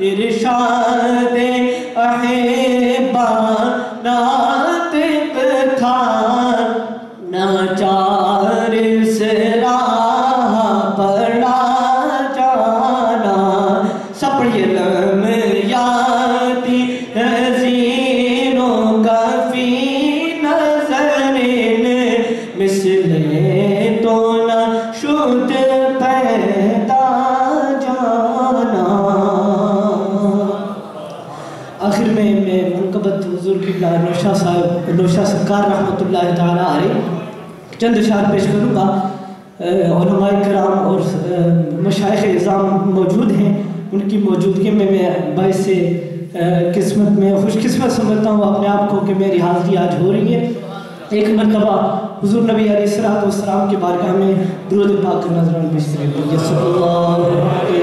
ارشاد احبا ناطق تھا ناچار سے راہ پڑا جانا سب پڑھئے لم یاتی حزینوں کا فی نظرین مثل تو نہ شد پیدا جانا آخر میں منقبت حضور قبلہ نوشہ صاحب نوشہ سرکار رحمت اللہ تعالیٰ علیہ چند اشعار پیش کروں گا علماء کرام اور مشائخ اعظام موجود ہیں ان کی موجودگی میں باعث قسمت میں خوش قسمت سمجھتا ہوں اپنے آپ کو کہ میری حاضری آج ہو رہی ہے ایک مرتبہ حضور نبی علیہ السلام کی بارگاہ میں درود پاک کا نظران پیش کریں صلی اللہ علیہ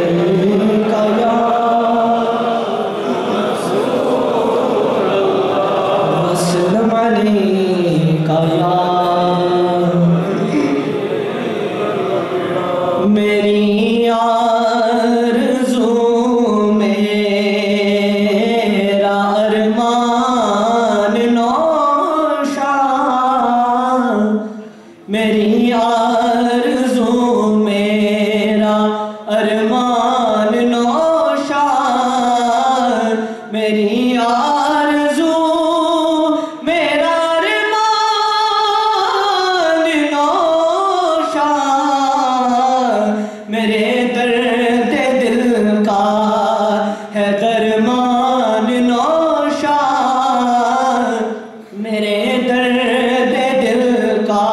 وسلم علیکہ یا میری آرزو میرا ارمان نوشا میری آرزو میرا ارمان نوشا میری آرزو میرا ارمان نوشا میرے درد دل کا ہے درمان نوشا میرے درد دل کا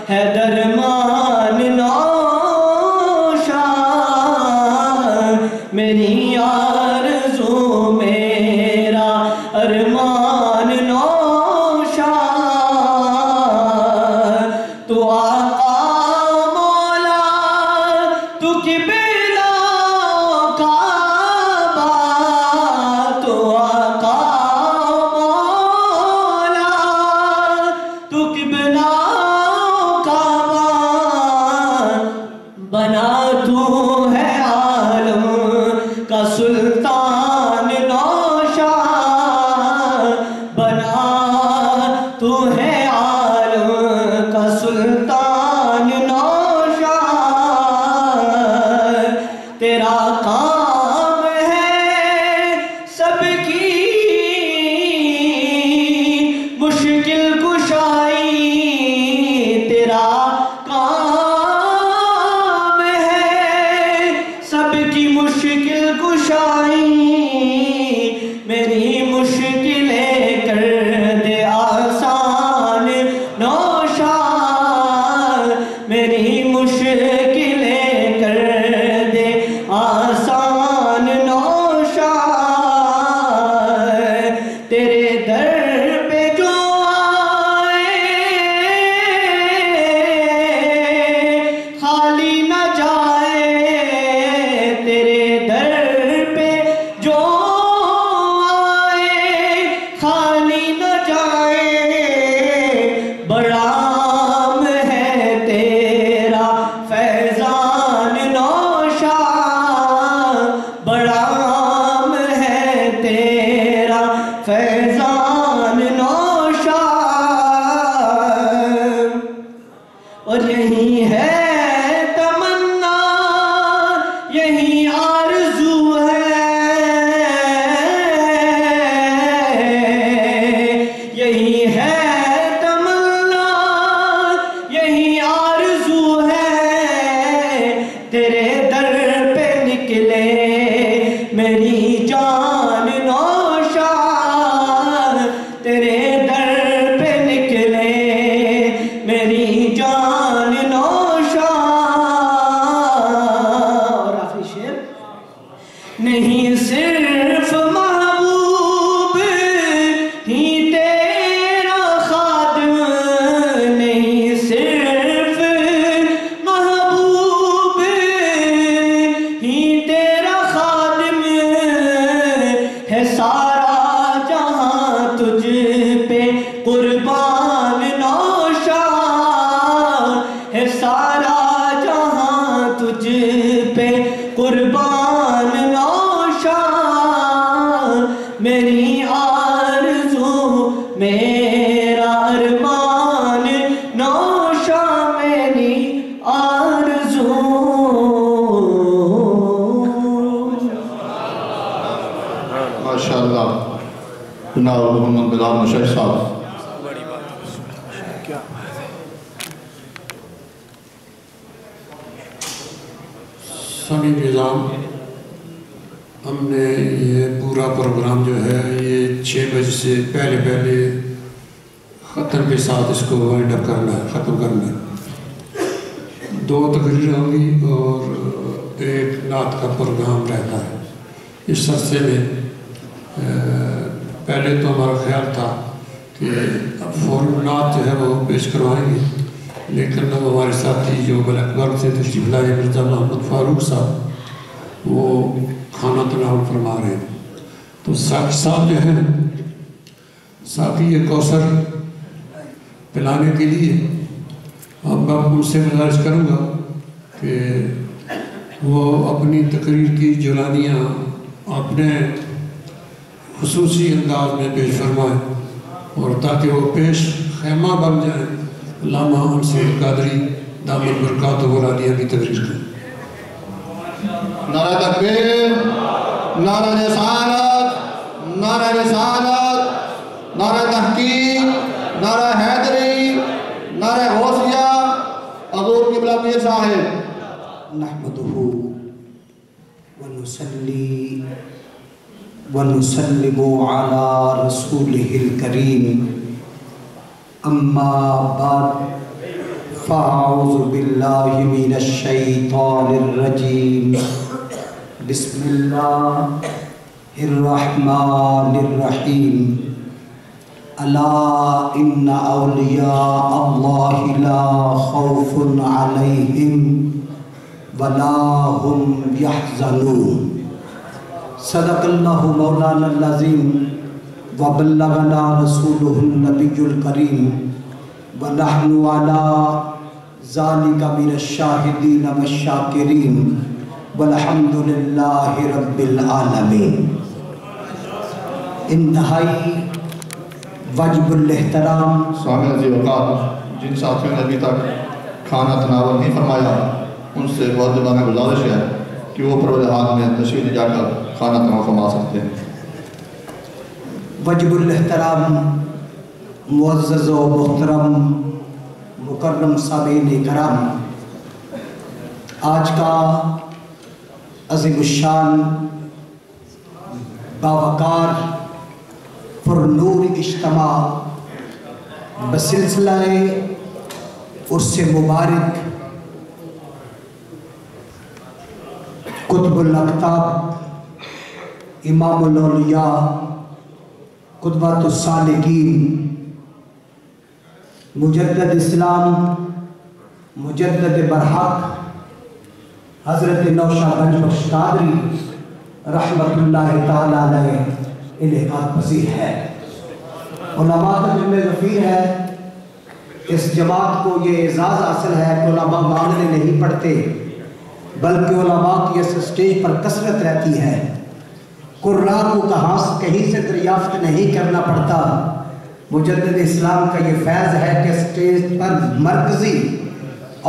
ہے درمان نوشا میری آرزو میرا ارمان نوشا تو آقا مولا تو قبلہ کعبہ تو آقا مولا تو قبلہ کعبہ بنا تو ہے عالم کا سلطان نوشا بنا تو ہے عالم کا سلطان نوشا تیرا کام ہے سب کی مشکل کشائی تیرا کام ہے سب کی مشکل کشائی میری مشکلیں کر دے آسان نوشا میری مشکلیں کر دے آسان نوشا تیرے در پہ جو آئے خالی نہ جائے تیرے در پہ جو آئے خالی نہ جائے بڑا عام ہے تیرا فیضان نوشا بڑا عام ہے تیرا فیضان نوشا اور یہی ہے تمنا یہی آرزو ہے یہی ہے تمنا یہی آرزو ہے تیرے در پہ نکلے میری جان نوشا تیرے در پہ نکلے میری جان نوشا اور آخری شعر نہیں صرف محبوب ہی تیرا خادم نہیں صرف محبوب ہی تیرا خادم ہے سارا جہاں تجھ پہ قربان نوشا ہے سارا جہاں تجھ پہ قربان نوشا ماشاءاللہ جناب محمد بلال مشاہد صاحب. سمی نظام ہم نے یہ پورا پروگرام جو ہے یہ 6 بجے سے پہلے ختم کے ساتھ اس کو وائنڈ اپ کرنا ہے، ختم کرنا ہے. 2 تقریر ہوں گی اور 1 نعت کا پروگرام رہتا ہے. اس عرصے میں پہلے تو ہمارا خیال تھا کہ اب فوراً نعت جو ہے وہ پیش کروائیں گے، لیکن اب ہمارے ساتھی جو بلیک برگ سے تشریف لائے مرزا محمد فاروق صاحب وہ کھانا تناول فرما رہے ہیں. تو ساقی صاحب جو ہیں ساقی یہ کوثر پلانے کے لیے اب ان سے گزارش کروں گا کہ وہ اپنی تقریر کی جولانیاں اپنے خصوصی انداز میں پیش فرمائیں اور تاکہ وہ پیش خیمہ بن جائیں. علامہ انصر قادری دامن برکاتہ العالیہ کی تقریر کریں. نعرہ تکبیر، نعرہ رسالت، نعرہ رسالت، نعرہ تحقیق، نعرہ حیدری، نعرہ غوثیہ. حضور قبلہ پیر صاحب. نحمدہ ونصلی ونسلم علی رسولہ الکریم. اما بعد فاعوذ باللہ من الشیطان الرجیم. بسم اللہ الرحمن الرحیم. الا ان اولیاء اللہ لا خوف علیہم ولا هم يحزنون. صدق اللہ مولانا العظیم وبلغنا رسولہ النبی الکریم ونحن علی ذالک من الشاہدین والشاکرین والحمد للہ رب العالمین. انتہائی واجب الاحترام سامع عزیز وقار، جن ساتھیوں نے ابھی تک کھانا تناول نہیں فرمایا ان سے مؤدبانہ گزارش ہے کہ وہ پرور حال میں تشریف لے جا کر کھانا تناول فرما سکتے ہیں. واجب الاحترام معزز و محترم مکرم سامعین کرام، آج کا عظیم الشان باوقار پر نور اجتماع بسلسلہ عرس مبارک قطب الاقطاب امام الاولیاء قدوۃ الصالحین مجدد اسلام مجدد برحق حضرت نوشہ گنج بخش قادری رحمت اللہ تعالیٰ علیہ انعقاد پذیر ہے. علماء کا جمع غفیر ہے. اس جماعت کو یہ اعزاز حاصل ہے کہ علماء مانگنے نہیں پڑتے بلکہ علماء کی اس اسٹیج پر کثرت رہتی ہے. قرآن کو کہیں سے دریافت نہیں کرنا پڑتا. مجدد اسلام کا یہ فیض ہے کہ اسٹیج پر مرکزی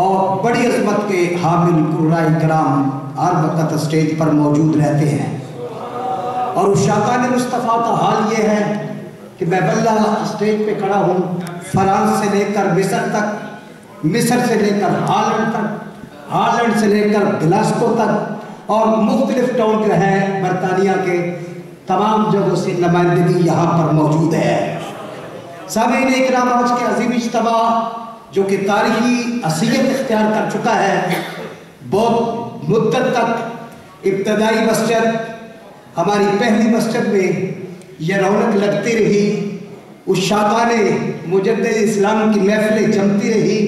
اور بڑی عظمت کے حامل قرآن کرام ہر وقت اسٹیج پر موجود رہتے ہیں. اور عشاقان مصطفیٰ کا حال یہ ہے کہ میں واللہ اسٹیج پہ کھڑا ہوں، فرانس سے لے کر مصر تک، مصر سے لے کر ہالینڈ تک، ہالینڈ سے لے کر گلاسکو تک اور مختلف ٹاؤن کے ہیں برطانیہ کے تمام جگہوں سے نمائندگی یہاں پر موجود ہے. سامعین اکرام، آج کے عظیم اجتماع جو کہ تاریخی حیثیت اختیار کر چکا ہے، بہت مدت تک ابتدائی مسجد ہماری پہلی مسجد میں یہ رونق لگتی رہی، عشاقان مجدد اسلام کی محفلیں جمتی رہی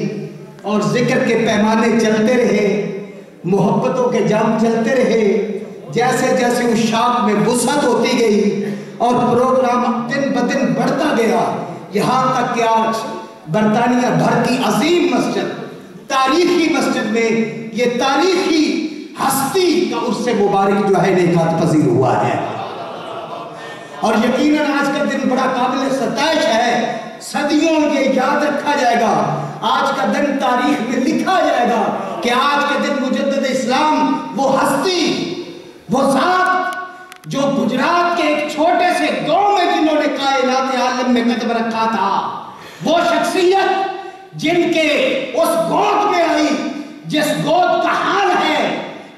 اور ذکر کے پیمانے چلتے رہے، محبتوں کے جام چلتے رہے. جیسے جیسے عشاق میں وسعت ہوتی گئی اور پروگرام دن بدن بڑھتا گیا، یہاں تک کہ آج برطانیہ بھر کی عظیم مسجد، تاریخی مسجد میں یہ تاریخی ہستی کا عرس مبارک جو ہے انعقاد پذیر ہوا ہے. اور یقیناً آج کا دن بڑا قابل ستائش ہے. صدیوں یہ یاد رکھا جائے گا، آج کا دن تاریخ میں لکھا جائے گا کہ آج کے دن مجدد اسلام وہ ہستی، وہ ذات جو گجرات کے ایک چھوٹے سے گاؤں میں جنہوں نے کائنات عالم میں قدم رکھا تھا، وہ شخصیت جن کے اس گود میں آئی جس گود کا حال ہے،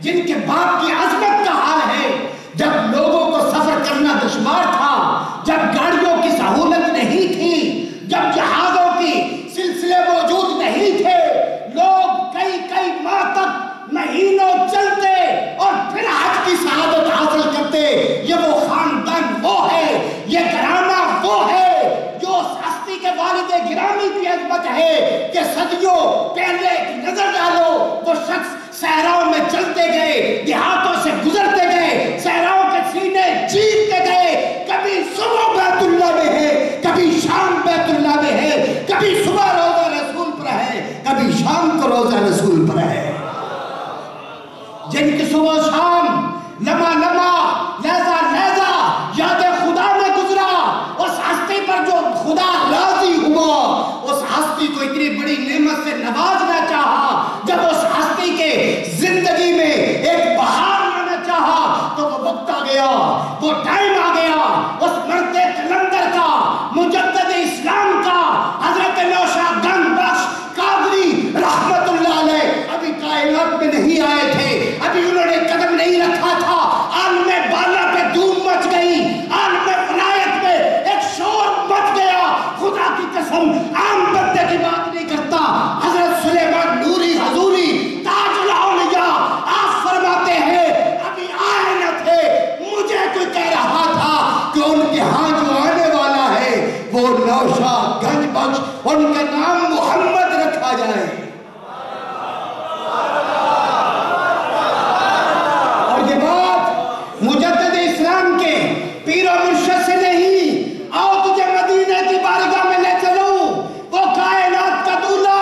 جن کے باپ کی عظمت کا حال ہے، جب لوگوں کو سفر کرنا دشوار تھا، جب گاڑیوں کی سہولت نہیں تھی، جب جہازوں کی سلسلے موجود نہیں تھے، لوگ کئی ماہ تک مہینوں چلتے اور پھر حج کی سعادت حاصل کرتے۔ یہ وہ خاندان وہ ہے، یہ گھرانہ وہ ہے جو اس ہستی کے والد گرامی کی عظمت ہے کہ صدیوں پہلے ایک نظر ڈالو، وہ شخص صحراؤں میں چلتے گئے، دیہاتوں سے گزرتے گئے، صحراؤں کے سینے جیتتے گئے، کبھی صبح بیت اللہ میں ہے، کبھی شام بیت اللہ میں ہے، کبھی صبح روزہ رسول پر ہے، کبھی شام کو روزہ رسول پر ہے، جن کی صبح شام لمحہ لمحہ لہجہ لہجہ یاد خدا میں گزرا، اس ہستی پر جو خدا راضی ہوا، اس ہستی کو اتنی بڑی نعمت سے نوازنا چاہا، جب اس ہستی کے زندگی میں ایک بہار لانا چاہا تو وہ وقت آ گیا، وہ ٹائم آ گیا، اس مرد قلندر کا، مجدد اسلام کا، حضرت نوشاد گنج بخش قادری رحمت اللہ علیہ ابھی کائنات میں نہیں آئے تھے، ابھی انہوں نے قدم نہیں رکھا تھا، عالم بالا پہ دھوم مچ گئی، عالم ولایت میں ایک شور مچ گیا۔ خدا کی قسم عام بندے کی بات نہیں کرتا، حضرت سلیمان نوری حضوری تاج الاولیاء آپ فرماتے ہیں ابھی آئے نہ تھے، مجھے کوئی کہہ رہا تھا کہ ان کے ہاں جو آنے والا ہے وہ نوشاد گنج بخش، ان کا نام محمد رکھا جائے۔ اور یہ بات مجدد اسلام کے پیر و مرشد سے نہیں، آؤ تجھے مدینہ کی بارگاہ میں لے چلوں، وہ کائنات کا دولہ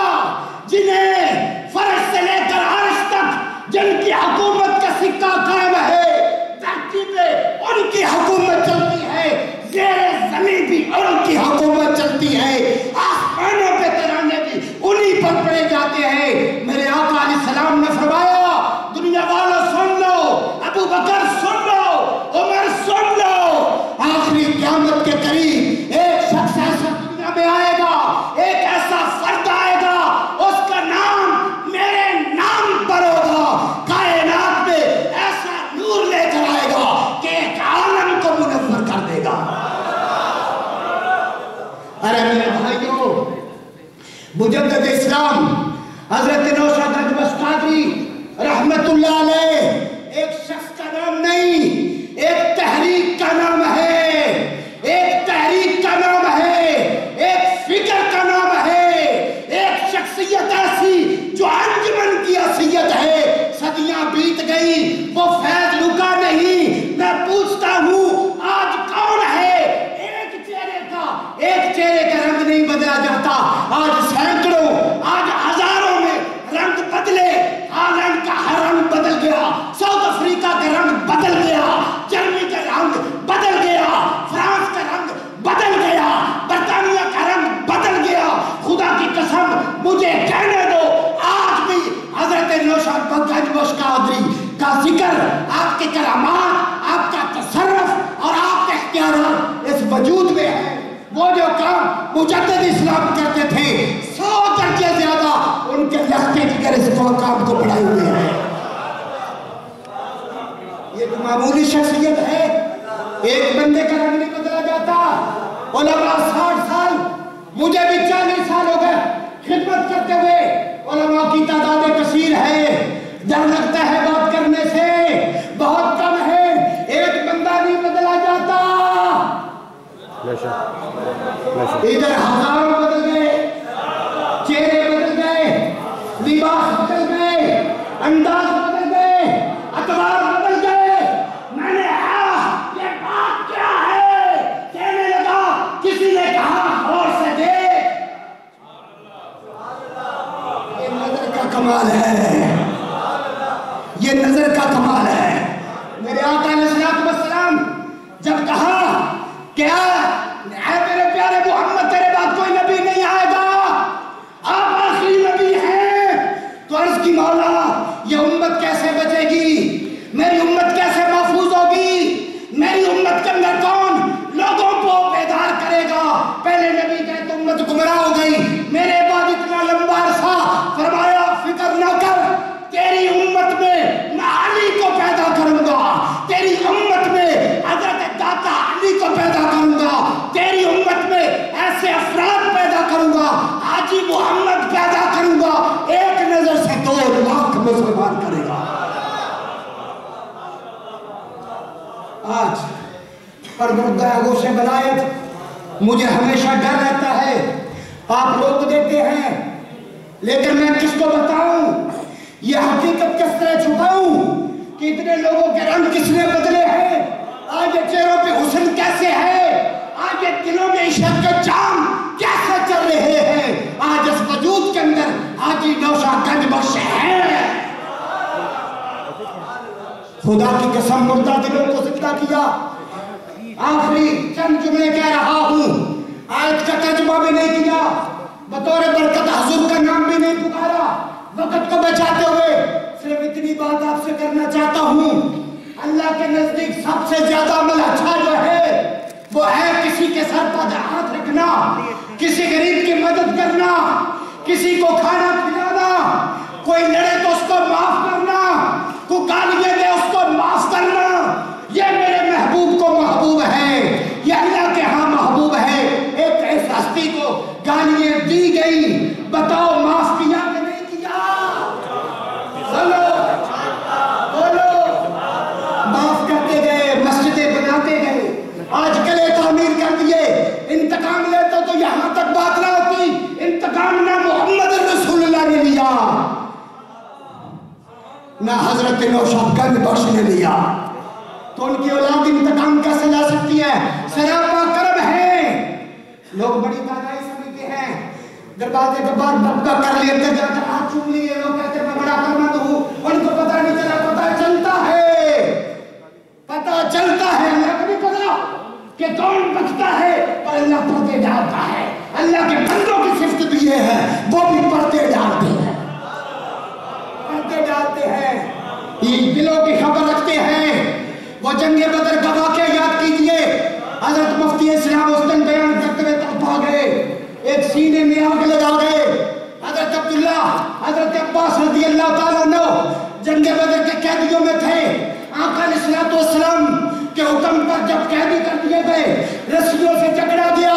جنہیں فرش سے لے کر عرش تک جن کی حکومت کا سکہ قائم ہے، دھرتی پہ ان کی حکومت چلتی ہے، زیر زمین بھی ان کی حکومت چلتی ہے، آسمانوں پہ ترانے بھی انہی پر پڑے جاتے ہیں۔ میرے آقا علیہ السلام نے فرمایا دنیا والوں سن لو، ابو بکر سن لو، عمر سن لو، آخری قیامت کے قریب ایک شخص ایسا دنیا میں آئے گا، ایک ایسا فرد آئے گا، اس کا نام میرے نام پر ہوگا، کائنات میں ایسا نور لے کر آئے گا کہ ایک عالم کو منور کر دے گا۔ ارے میرے بھائیوں، مجدد اسلام حضرت نوشاد گنج بخش قادری رحمت اللہ علیہ ایک شخص کا نام نہیں، ایک تحریک کا نام ہے، ایک تحریک کا نام ہے، ایک فکر کا نام ہے، ایک شخصیت ایسی جو انجمن کی حیثیت ہے۔ صدیاں بیت گئی، وہ فیض رکا نہیں، میں پوچھتا ہوں آج کون ہے؟ ایک چہرے کا رنگ نہیں بدلا جاتا، آج سینکڑوں، آج ہزاروں میں رنگ بدلے، ہالینڈ کا ہر رنگ بدل گیا، ساؤتھ افریقہ کا رنگ بدل گیا، جرمنی کا رنگ بدل گیا، فرانس کا رنگ بدل گیا، برطانیہ کا رنگ بدل گیا۔ خدا کی قسم مجھے کہنے دو، آج بھی حضرت نوشاد گنج بخش قادری کا ذکر، آپ کے کرامات، آپ کا تصرف اور آپ کے اختیارات اس وجود میں ہے۔ وہ جو کام مجدد اسلام کرتے تھے 100 درجے زیادہ ان کے لختے جگر اس کام کو بڑھائے ہوئے ہیں۔ یہ تو معمولی شخصیت ہے، ایک بندے کا رنگ نہیں بدلا جاتا۔ علماء 60 سال، مجھے بھی 40 سال ہو گئے خدمت کرتے ہوئے، علماء کی تعداد کثیر ہے، ڈر لگتا ہے بات کرنے سے، بہت کم ہے، ایک بندہ نہیں بدلا جاتا۔ ادھر ہزاروں بدل گئے، چہرے بدل گئے، لباس بدل گئے، انداز بدل گئے، اطوار بدل گئے۔ میں نے یہ بات کیا ہے کہنے لگا، کسی نے کہا غور سے دیکھ، یہ نظر کا کمال ہے، یہ نظر کا کمال ہے۔ میرے آقا علیہ السلام جب کہا کہ اے میرے پیارے محمد تیرے بعد کوئی آج پروردگار گوش بلایت مجھے ہمیشہ ڈر رہتا ہے، آپ روک دیتے ہیں، لیکن میں کس کو بتاؤں، یہ حقیقت کس طرح چھپاؤں کہ اتنے لوگوں کے رنگ کس نے بدلے ہیں، آج یہ چہروں پہ حسن کیسے ہے، آج یہ دلوں میں عشق کے جام کیسے چل رہے ہیں، آج اس وجود کے اندر حاجی نوشا گنج بخش ہے۔ خدا کی قسم مردہ دلوں کو زندہ کیا۔ آخری چند جملے کہہ رہا ہوں، آیت کا ترجمہ بھی نہیں کیا، بطور برکت حضور کا نام بھی نہیں پکارا، وقت کو بچاتے ہوئے صرف اتنی بات آپ سے کرنا چاہتا ہوں، اللہ کے نزدیک سب سے زیادہ عمل اچھا جو ہے وہ ہے کسی کے سر پر ہاتھ رکھنا، کسی غریب کی مدد کرنا، کسی کو کھانا کھلانا، کوئی لڑے تو اس کو معاف کرنا، کوئی گالیاں دے اس کو معاف کرنا، یہ میرے محبوب کو محبوب ہے، یہ اللہ کے ہاں محبوب ہے۔ ایک اس ہستی کو گالیاں دی گئی، بتاؤ معاف کیا کہ نہیں کیا؟ بولو بولو، معاف کرتے گئے، مسجدیں بناتے گئے، آج کلے تعمیر کر دیے، انتقام لیتا تو یہاں تک بات نہ ہوتی، انتقام نہ محمد رسول اللہ نے لیا نہ حضرت نوشا گنج بخش نے لیا، تو ان کی اولاد انتقام کیسے لا سکتی ہے؟ سراپا کرم ہے۔ لوگ بڑی دانائی سمجھتے ہیں، دروازے کے بعد دبکا کر لیتے، جا کر ہاتھ چوم لیے، لوگ کہتے ہیں میں بڑا کرمت ہوں، ان کو پتہ نہیں چلا، پتہ چلتا ہے، پتہ چلتا ہے، اللہ کو نہیں پتہ کہ کون بچتا ہے، پر اللہ پردے ڈالتا ہے۔ اللہ کے بندوں کی صفت بھی یہ ہے، وہ بھی پردے ڈالتے ہیں، پردے ڈالتے ہیں، یہ دلوں کی خبر رکھتے ہیں۔ وہ جنگ بدر کا واقعہ یاد کیجئے، حضرت مفتی اسلام اس دن بیان کرتے ہوئے تڑپا گئے، ایک سینے میں آگ لگا گئے، حضرت عبداللہ حضرت عباس رضی اللہ تعالیٰ عنہ جنگ بدر کے قیدیوں میں تھے، آقا علیہ السلام کے حکم پر جب قیدی کر دیے گئے، رسیوں سے جکڑا گیا،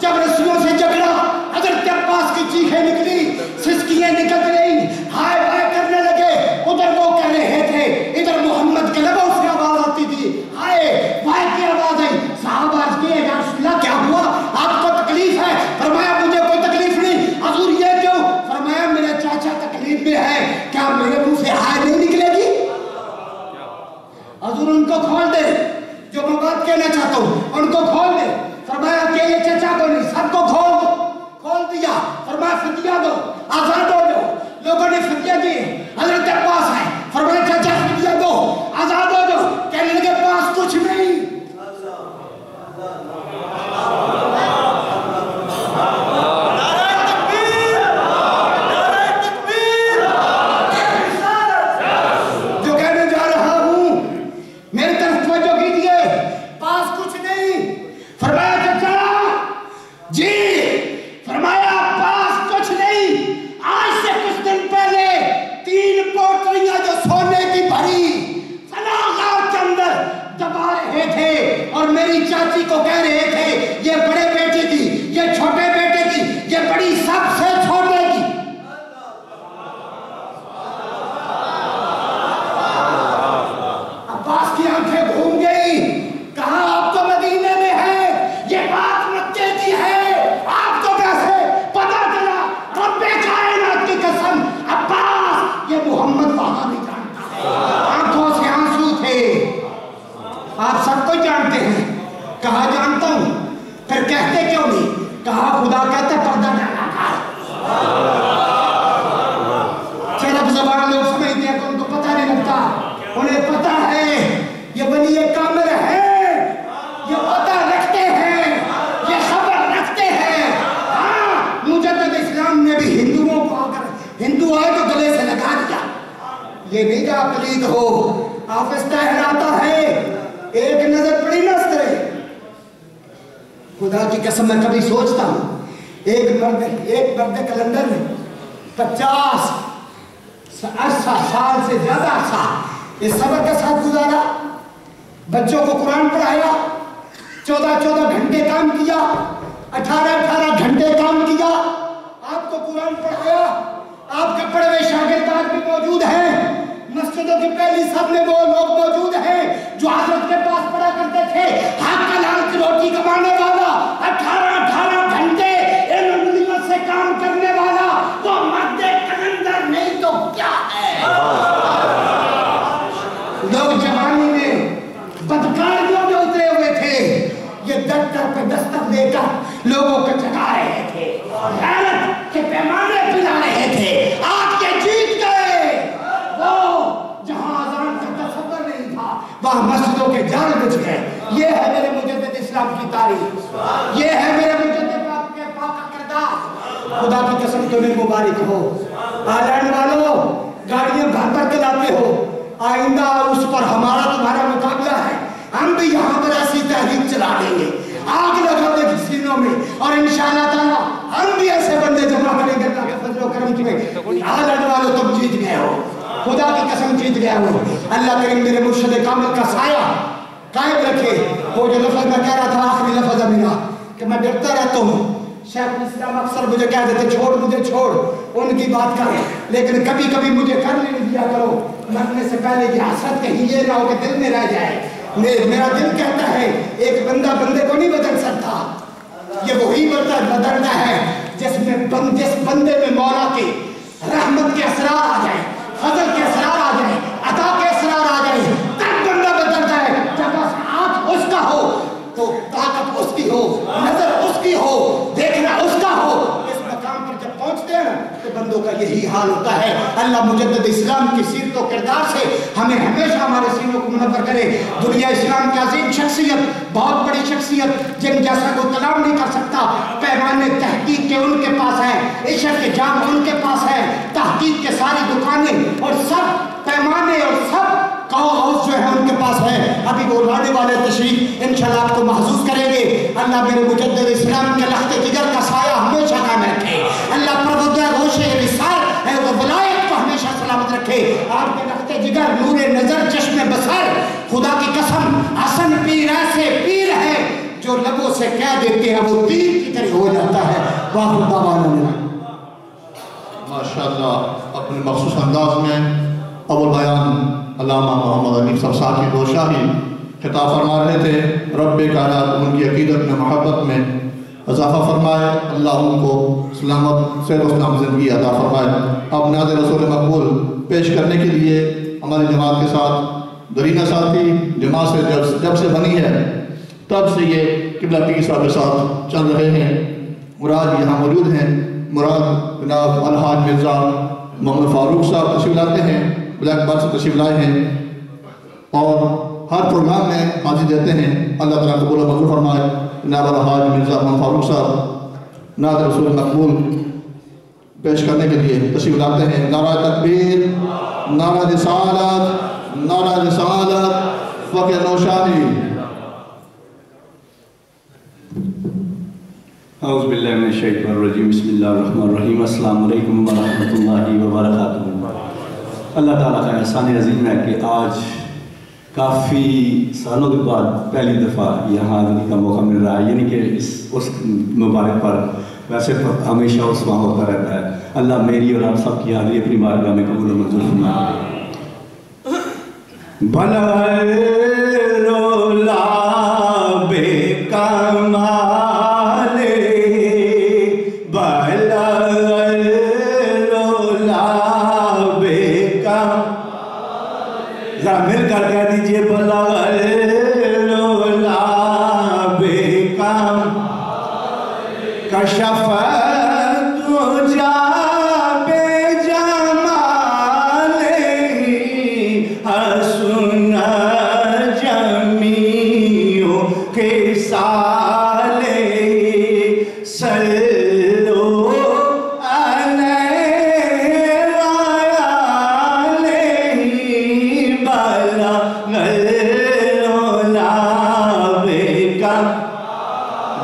جب رسیوں سے جکڑا حضرت عباس کی چیخیں نکلی، سسکیاں نکل رہی، ہائے ہائے کرنے لگے، ادھر وہ کہہ رہے تھے، ادھر محمد کے لبوں سے آواز آتی تھی، ہائے ہائے کی آواز آئی، صحابہ عرض کیے یا رسول اللہ کیا ہوا، آپ کو تکلیف ہے؟ فرمایا مجھے کوئی تکلیف نہیں۔ حضور یہ کیوں؟ فرمایا میرے چاچا تکلیف میں ہے، کیا میرے منہ سے ہائے نہیں نکلے گی؟ حضور ان کو کھول دے، جو میں بات کہنا چاہتا ہوں ان کو کھول دے۔ فرمایا کہ یہ چچا کو نہیں، سب کو کھول دو، کھول دیا۔ فرمایا فدیہ دو، آزاد ہو جاؤ، لوگوں نے فدیہ دیے، حضرت عباس ہے، فرمایا چچا فدیہ دو، آزاد ہو جاؤ، کہنے لگے پاس کچھ نہیں۔ جو کہنے جا رہا ہوں میری طرف توجہ کیجئے، پاس کچھ نہیں۔ فرمایا چچا جی، فرمایا پاس کچھ نہیں، آج سے کچھ دن پہلے 3 پوٹلیاں جو سونے کی بھری فلاں غار کے اندر دبا رہے تھے، اور میری چاچی کو کہہ رہے تھے یہ بڑے بیٹے کی، یہ چھوٹے بیٹے کی، یہ بڑی سب سے چھوٹے کی۔ عباس کی آنکھیں گھوم گئی، کہا آپ تو مدینے میں ہے، یہ بات مت کہتی ہے، آپ کو کیسے پتا چلا؟ رب کائنات کی قسم عباس یہ محمد وہاں نہیں جانتا ہے، آنکھوں سے آنسو تھے۔ آپ سب کو جانتے ہیں، کہا جانتا ہوں، پھر کہتے کیوں نہیں؟ کہا خدا کہتا پردہ ڈالا کر۔ چرب زبان لوگ سمجھتے ہیں تو ان کو پتہ نہیں لگتا، انہیں پتہ ہے یہ ولی کامل ہے، یہ پتہ رکھتے ہیں، یہ خبر رکھتے ہیں۔ ہاں مجدد اسلام نے بھی ہندوؤں کو آ کر، ہندو آئے تو گلے سے لگا دیا، یہ نہیں کہ آپ پلید ہو، آفستہ ہلاتا ہے، ایک نظر پڑی نہ اس طرح۔ خدا کی قسم میں کبھی سوچتا ہوں، ایک مرد کلندر میں 50 سال سے زیادہ عرصہ اس صبر کے ساتھ گزارا، بچوں کو قرآن پڑھایا، 14 گھنٹے کام کیا، 18 گھنٹے کام کیا، آپ کو قرآن پڑھایا، آپ کے پڑھے ہوئے شاگردان بھی موجود ہیں، مسجدوں کی پہلی صف میں وہ لوگ موجود ہیں جو حضرت کے پاس پڑھا یہ دفتر پہ دستک دے کر لوگوں کو جگا رہے تھے، غیرت کے پیمانے پلا رہے تھے، آج کے جیت گئے۔ وہ جہاں اذان کا تصور نہیں تھا وہاں مسجدوں کے جال بج گئے۔ یہ ہے میرے مجدد اسلام کی تاریخ، یہ ہے میرے مجدد آپ کے پاک کا کردار۔ خدا کی قسم تمہیں مبارک ہو۔ آلینڈ والوں گاڑیاں بھر بھر کے لاتے ہو، آئندہ اس پر ہمارا تمہارا مقابلہ ہے، ہم بھی یہاں پر ایسی تحریک چلا دیں گے، آگ لگا دیں گے سینوں میں، اور انشاءاللہ تعالیٰ ہم بھی ایسے بندے جمع کریں گے اللہ کے فضل و کرم میں۔ آلینڈ والوں تم جیت گئے ہو، خدا کی قسم جیت گئے ہو۔ اللہ کریم میرے مرشد کامل کا سایہ قائم رکھے۔ وہ جو لفظ میں کہہ رہا تھا آخری لفظ ہے میرا کہ میں ڈرتا رہتا ہوں، شیخ الاسلام اکثر مجھے کہہ دیتے چھوڑ مجھے چھوڑ ان کی بات کر، لیکن کبھی کبھی مجھے کرنے نہیں دیا کرو، مرنے سے پہلے یہ حسرت کہیں یہ نہ ہو کہ دل میں رہ جائے۔ میرا دل کہتا ہے ایک بندہ بندے کو نہیں بدل سکتا، یہ وہی بدلتا ہے جس بندے میں مولا کے رحمت کے اسرار آ جائے، فضل کے اسرار آ جائے، عطا کے اسرار آ جائے، تب بندہ بدلتا ہے۔ جب ہاتھ اس کا ہو تو طاقت اس کی ہو، نظر اس کی ہو، دیکھنا اس کا ہو، اس مقام پر جب پہنچتے ہیں تو بندوں کا یہی حال ہوتا ہے۔ اللہ مجدد اسلام کی سیرت و کردار سے ہمیں ہمیشہ ہمارے سینوں کو منور کرے۔ دنیا اسلام کی عظیم شخصیت، بہت بڑی شخصیت جن جیسا کوئی کلام نہیں کر سکتا، پیمانے تحقیق کے ان کے پاس ہے، عشق کے جام ان کے پاس ہے، تحقیق کے ساری دکانیں اور سب پیمانے اور سب ہاؤس جو ہے ان کے پاس ہے۔ ابھی وہ لانے والے تشریف انشاءاللہ آپ کو محسوس کریں گے۔ اللہ میرے مجدد اسلام کے لخت جگر کا سایہ ہمیشہ قائم رکھے، اللہ پروردگار ہوش رسالت ہے وہ ولایت کو ہمیشہ سلامت رکھے۔ آپ کے لخت جگر نور نظر چشم بصر، خدا کی قسم حسن پیر ایسے پیر ہے جو لبوں سے کہہ دیتے ہیں وہ تیر کی طرح ہو جاتا ہے۔ واہ دعوانا ماشاءاللہ اپنے مخصوص انداز میں اول بیان علامہ محمد حنیف صاحب صاحب کی دو شاہی خطاب فرما رہے تھے۔ رب کائنات ان کی عقیدت میں محبت میں اضافہ فرمائے، اللہ ان کو سلامت صحت و سلام زندگی عطا فرمائے۔ اب نعت رسول مقبول پیش کرنے کے لیے ہماری جماعت کے ساتھ درینہ ساتھی جماعت سے جب سے بنی ہے تب سے یہ قبلہ پیر صاحب کے ساتھ چل رہے ہیں۔ مراد یہاں موجود ہیں، مراد جناب الحاج مرزا محمد فاروق صاحب تشریف لاتے ہیں، بلیک بار سے تشریف لائے ہیں اور ہر پروگرام میں حاضری دیتے ہیں۔ اللہ تعالیٰ قبول و منظور فرمائے۔ جناب الحاج مرزا محمد فاروق صاحب نعت رسول مقبول پیش کرنے کے لیے تشریف لاتے ہیں۔ نعرہ تکبیر، نعرہ رسالت، نعرہ رسالت، فقہ نوشادی۔ اعوذ باللہ من الشیطان الرجیم، بسم اللہ الرحمن الرحیم۔ السلام علیکم ورحمۃ اللہ وبرکاتہ۔ اللہ تعالیٰ کا احسان عظیم ہے کہ آج کافی سالوں کے بعد پہلی دفعہ یہاں آنے کا موقع مل رہا ہے، یعنی کہ اس مبارک پر ویسے تو ہمیشہ اس وہاں ہوتا رہتا ہے۔ اللہ میری اور آپ سب کی حاضری اپنی بارگاہ میں قبول و منظور فرمائے۔ مل کر کہہ دیجئے کشف تجا بے جمال حسن جمیع خصال صلو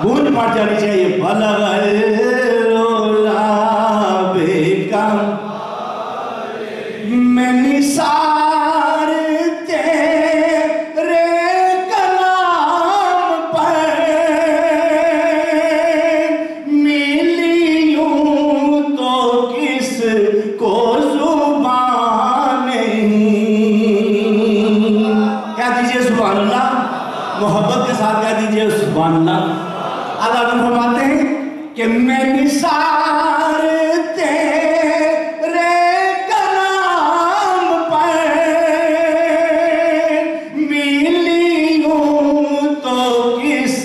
گونج پڑ جانی چاہیے۔ بلغ العلا بکم میں نثار تیرے کلام پر ملی ہوں تو کس کو زبان نہیں۔ کہہ دیجئے سبحان اللہ، محبت کے ساتھ کہہ دیجئے سبحان اللہ۔ اللہ نے فرماتے ہیں کہ میں نثار تیرے کلام پر ملی ہوں تو کس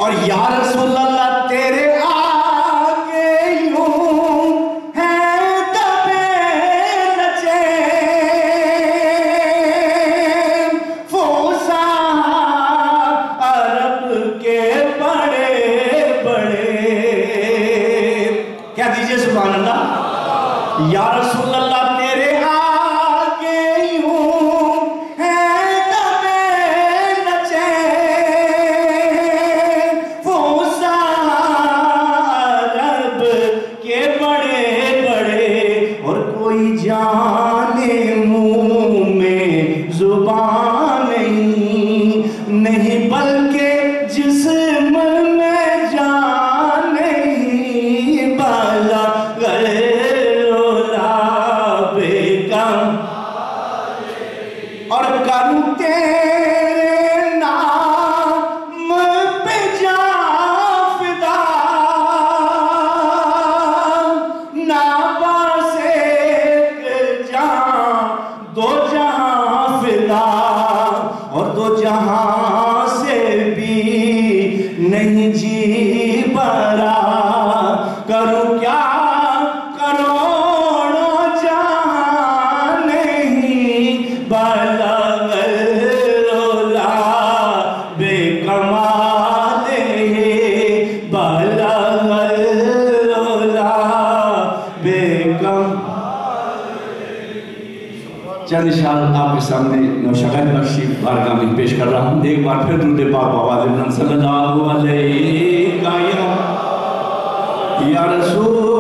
اور یا رسول اللہ تیرے آگے یوں ہے دبے نچین فوسا عرب کے بڑے بڑے. کیا دیجئے سبحان اللہ. یا رسول اللہ تیرے آگے یوں ہے دبے نچین فوسا عرب کے بڑے بڑے. اور کوئی جانے منہ میں زبان نہیں بلکہ جسم میں جان نہیں. بالا اور کروں تیرے نام پہ جان فدا ناباس ایک جان دو جہاں فدا. اور دو جہاں سے بھی نہیں جی برا کروں کیا کروڑوں جہاں نہیں بلغ العلا بے کمال ہے بلغ العلا بے کمال. چند اشعار آپ کے سامنے نوشہد بخشی بارگاہ میں پیش کر رہا ہوں. ایک بار پھر درود پاک بابا صلی اللہ علیہ یا رسول